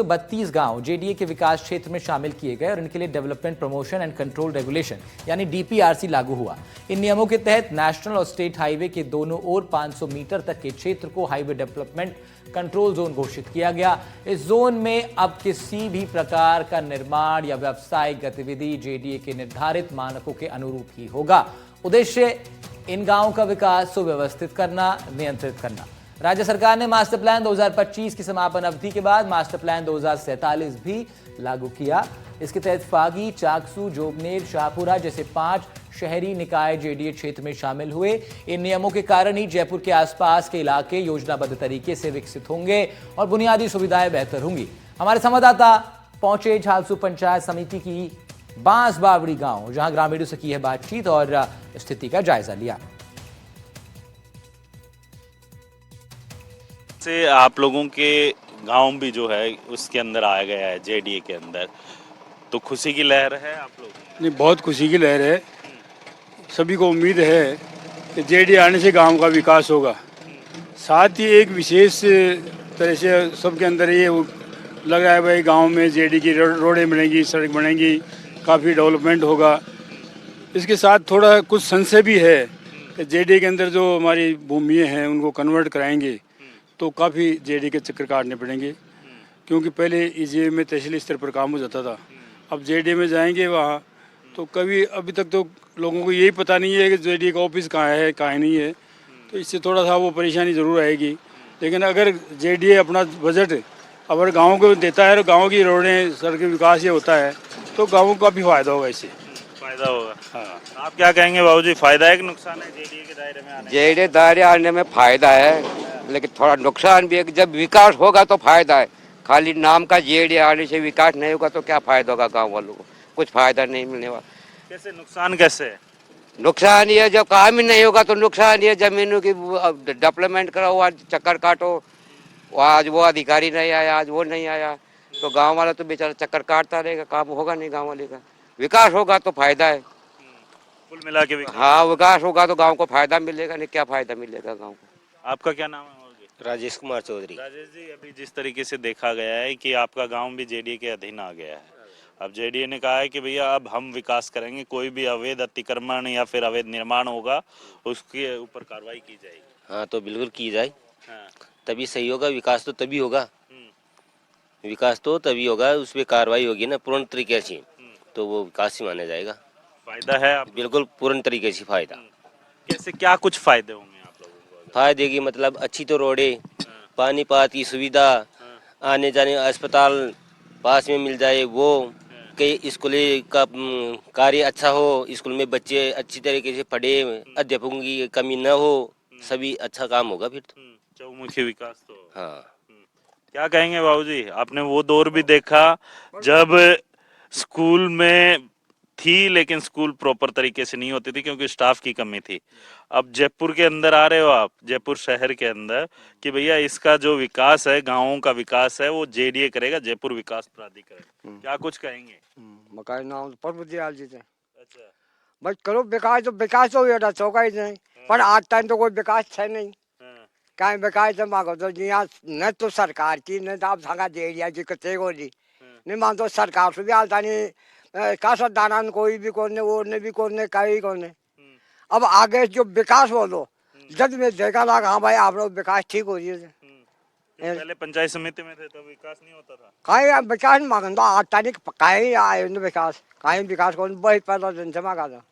तो 32 गांव जेडीए के विकास क्षेत्र में शामिल किए गए और इनके लिए development promotion and control regulation यानी डीपीआरसी लागू हुआ। इन नियमों के तहत नेशनल और स्टेट हाईवे के दोनों ओर 500 मीटर तक के क्षेत्र को हाईवे डेवलपमेंट कंट्रोल जोन घोषित किया गया। इस जोन में अब किसी भी प्रकार का निर्माण या व्यावसायिक गतिविधि जेडीए के निर्धारित मानकों के अनुरूप ही होगा। उद्देश्य इन गांवों का विकास सुव्यवस्थित करना, नियंत्रित करना। राज्य सरकार ने मास्टर प्लान 2025 की समापन अवधि के बाद मास्टर प्लान 2047 भी लागू किया। इसके तहत फागी, चाकसू, जोबनेर, शाहपुरा जैसे 5 शहरी निकाय जेडीए क्षेत्र में शामिल हुए। इन नियमों के कारण ही जयपुर के आसपास के इलाके योजनाबद्ध तरीके से विकसित होंगे और बुनियादी सुविधाएं बेहतर होंगी। हमारे संवाददाता पहुंचे झालसू पंचायत समिति की बांस बावड़ी गांव, जहां ग्रामीणों से की है बातचीत और स्थिति का जायजा लिया। से आप लोगों के गांव भी जो है उसके अंदर आ गया है जेडीए के अंदर, तो खुशी की लहर है आप लोगों को? नहीं, बहुत खुशी की लहर है। सभी को उम्मीद है कि जेडीए आने से गांव का विकास होगा। साथ ही एक विशेष तरह से सबके अंदर ये लग रहा है भाई गांव में जेडीए की रोडें बनेंगी, सड़क बनेंगी, काफ़ी डेवलपमेंट होगा। इसके साथ थोड़ा कुछ संशय भी है कि जेडीए के अंदर जो हमारी भूमियाँ हैं उनको कन्वर्ट कराएंगे तो काफ़ी जेडीए के चक्कर काटने पड़ेंगे, क्योंकि पहले ईजीए में तहसील स्तर पर काम हो जाता था। अब जेडीए में जाएंगे वहाँ तो कभी अभी तक तो लोगों को यही पता नहीं है कि जेडीए का ऑफिस कहाँ है कहाँ नहीं है, तो इससे थोड़ा सा वो परेशानी ज़रूर आएगी। लेकिन अगर जेडीए अपना बजट अगर गाँव को देता है और गाँव की रोडें सड़क विकास ये होता है तो गाँवों को काफ़ी फ़ायदा होगा। इससे फायदा होगा। हाँ, आप क्या कहेंगे बाबूजी, फायदा है कि नुकसान है जेडीए के दायरे में आने? जेडीए दायरे आने में फायदा है, लेकिन थोड़ा नुकसान भी है कि जब विकास होगा तो फायदा है। खाली नाम का जेडीए आने से विकास नहीं होगा तो क्या फायदा होगा गांव वालों को? कुछ फायदा नहीं मिलने वाला। कैसे नुकसान कैसे है? नुकसान ये जब काम ही नहीं होगा तो नुकसान ये जमीनों की डेवलपमेंट कराओ, आज चक्कर काटो, आज वो अधिकारी नहीं आया, आज वो नहीं आया, तो गाँव वाला तो बेचारा चक्कर काटता रहेगा, काम होगा नहीं गाँव वाले का। विकास होगा तो फायदा है, कुल मिला के विकास। हाँ विकास होगा तो गाँव को फायदा मिलेगा, नहीं क्या फायदा मिलेगा गाँव को। आपका क्या नाम है? राजेश कुमार चौधरी। राजेश जी, अभी जिस तरीके से देखा गया है कि आपका गांव भी जेडीए के अधीन आ गया है, अब जेडीए ने कहा है कि भैया अब हम विकास करेंगे, कोई भी अवैध अतिक्रमण या फिर अवैध निर्माण होगा उसके ऊपर कार्रवाई की जाएगी। हाँ तो बिल्कुल की जाए। हाँ। तभी सही होगा, विकास तो तभी होगा, विकास तो तभी होगा, उस पर कार्रवाई होगी ना पूर्ण तरीके से, तो वो विकास ही माना जाएगा। फायदा है आप? बिल्कुल पूर्ण तरीके से फायदा। कैसे, क्या कुछ फायदे होंगे आप लोगों को? फायदे की मतलब अच्छी तो रोडें, पानी पात की सुविधा, आने जाने अस्पताल पास में मिल जाए, वो कई स्कूल का कार्य अच्छा हो, स्कूल में बच्चे अच्छी तरीके से पढ़े, अध्यापकों की कमी न हो, सभी अच्छा काम होगा फिर तो। चहुमुखी विकास तो। हाँ। क्या कहेंगे बाबूजी, आपने वो दौर भी देखा जब स्कूल में थी लेकिन स्कूल प्रॉपर तरीके से नहीं होती थी क्योंकि स्टाफ की कमी थी। अब जयपुर के अंदर आ रहे हो आप, जयपुर शहर के अंदर, कि भैया इसका जो विकास है, गांवों का विकास है, वो जेडीए करेगा, जयपुर विकास प्राधिकरण। क्या कुछ कहेंगे? मकान नाम पर्वतियाल जी थे। अच्छा। बस करो विकास तो ये चौका ही नहीं, पर आज टाइम तो कोई विकास है नहीं। कहीं विकास तो मांगो तो यहाँ न तो सरकार की न तो आप संगा जेडीए की कते को जी नहीं मान तो सरकार से भी आता नहीं, का दाना कोई भी कोने वो ने भी कोने कहीं कोने। अब आगे जो विकास बोलो जब मैं देखा लगा हाँ भाई आप लोग विकास ठीक हो रही है। पहले पंचायत समिति में थे तो विकास नहीं होता था। कहीं विकास मांगो आज तारीख कहीं आए विकास, कहीं विकास को बहुत पहला दिन से मांगा था।